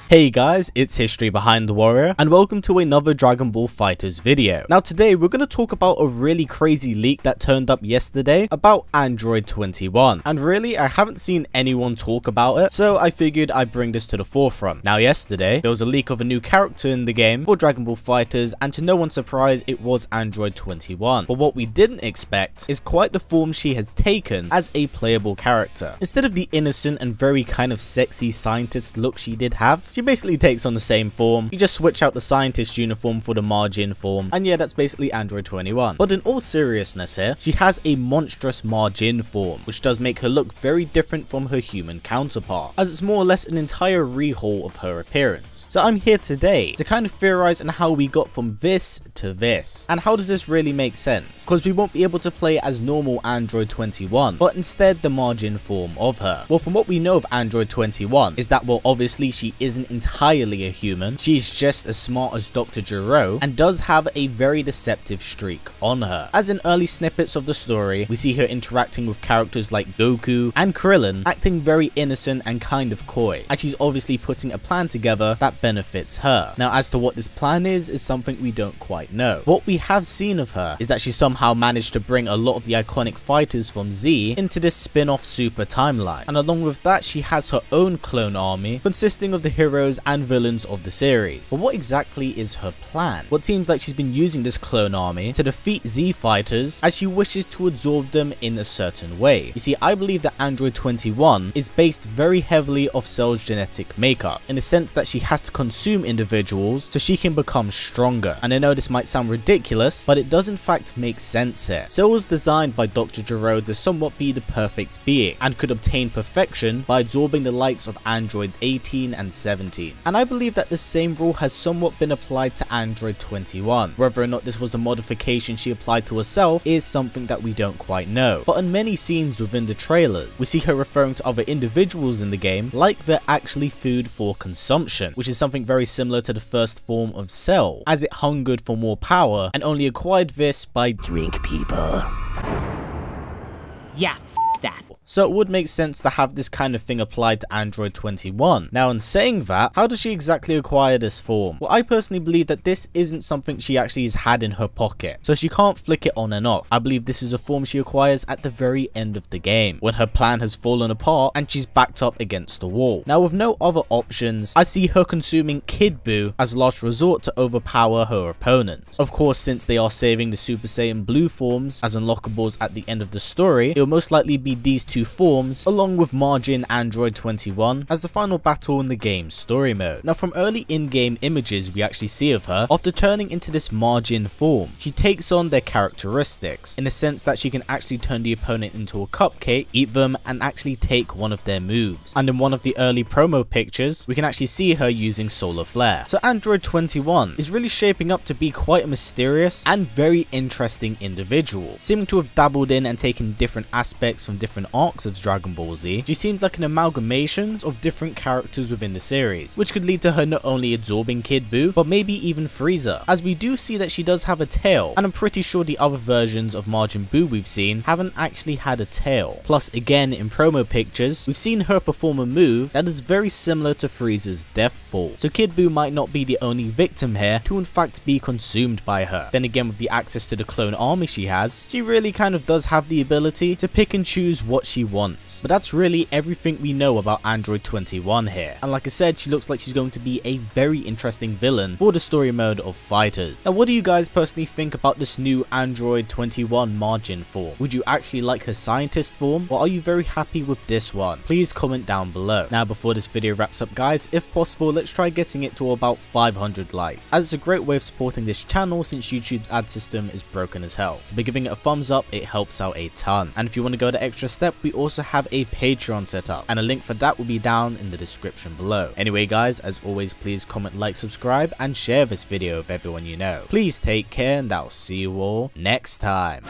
Hey guys, it's History Behind the Warrior, and welcome to another Dragon Ball FighterZ video. Now today we're going to talk about a really crazy leak that turned up yesterday about Android 21. And really, I haven't seen anyone talk about it, so I figured I'd bring this to the forefront. Now yesterday, there was a leak of a new character in the game for Dragon Ball FighterZ, and to no one's surprise, it was Android 21. But what we didn't expect is quite the form she has taken as a playable character. Instead of the innocent and very kind of sexy scientist look she did have, she basically takes on the same form. You just switch out the scientist uniform for the Majin form, and yeah, that's basically Android 21. But in all seriousness here, she has a monstrous Majin form, which does make her look very different from her human counterpart, as it's more or less an entire rehaul of her appearance. So I'm here today to kind of theorize on how we got from this to this, and how does this really make sense? Because we won't be able to play as normal Android 21, but instead the Majin form of her. Well, from what we know of Android 21 is that, well, obviously she isn't entirely a human. She's just as smart as Dr. Gero and does have a very deceptive streak on her. As in early snippets of the story, we see her interacting with characters like Goku and Krillin, acting very innocent and kind of coy, as she's obviously putting a plan together that benefits her. Now, as to what this plan is something we don't quite know. What we have seen of her is that she somehow managed to bring a lot of the iconic fighters from Z into this spin-off super timeline, and along with that she has her own clone army consisting of the heroes and villains of the series. But what exactly is her plan? Well, it seems like she's been using this clone army to defeat Z fighters as she wishes to absorb them in a certain way. You see, I believe that Android 21 is based very heavily off Cell's genetic makeup, in the sense that she has to consume individuals so she can become stronger. And I know this might sound ridiculous, but it does in fact make sense here. Cell was designed by Dr. Gero to somewhat be the perfect being, and could obtain perfection by absorbing the likes of Android 18 and 17. And I believe that the same rule has somewhat been applied to Android 21. Whether or not this was a modification she applied to herself is something that we don't quite know. But in many scenes within the trailers, we see her referring to other individuals in the game like they're actually food for consumption, which is something very similar to the first form of Cell, as it hungered for more power and only acquired this by drink people. Yeah, that. So it would make sense to have this kind of thing applied to Android 21. Now, in saying that, how does she exactly acquire this form? Well, I personally believe that this isn't something she actually has had in her pocket, so she can't flick it on and off. I believe this is a form she acquires at the very end of the game, when her plan has fallen apart and she's backed up against the wall. Now, with no other options, I see her consuming Kid Buu as last resort to overpower her opponents. Of course, since they are saving the Super Saiyan Blue forms as unlockables at the end of the story, it will most likely be these two forms along with Majin Android 21 as the final battle in the game's story mode. Now, from early in-game images we actually see of her, after turning into this Majin form, she takes on their characteristics in the sense that she can actually turn the opponent into a cupcake, eat them, and actually take one of their moves. And in one of the early promo pictures, we can actually see her using Solar Flare. So Android 21 is really shaping up to be quite a mysterious and very interesting individual, seeming to have dabbled in and taken different aspects from different arcs of Dragon Ball Z. She seems like an amalgamation of different characters within the series, which could lead to her not only absorbing Kid Buu, but maybe even Frieza, as we do see that she does have a tail, and I'm pretty sure the other versions of Majin Buu we've seen haven't actually had a tail. Plus, again, in promo pictures, we've seen her perform a move that is very similar to Frieza's Death Ball, so Kid Buu might not be the only victim here to in fact be consumed by her. Then again, with the access to the clone army she has, she really kind of does have the ability to pick and choose what she wants. But that's really everything we know about Android 21 here, and like I said, she looks like she's going to be a very interesting villain for the story mode of FighterZ. Now, what do you guys personally think about this new Android 21 Majin form? Would you actually like her scientist form, or are you very happy with this one? Please comment down below. Now, before this video wraps up guys, if possible, let's try getting it to about 500 likes, as it's a great way of supporting this channel since YouTube's ad system is broken as hell. So by giving it a thumbs up, it helps out a ton. And if you want to go the extra step, we also have a Patreon set up, and a link for that will be down in the description below. Anyway guys, as always, please comment, like, subscribe, and share this video with everyone you know. Please take care, and I'll see you all next time.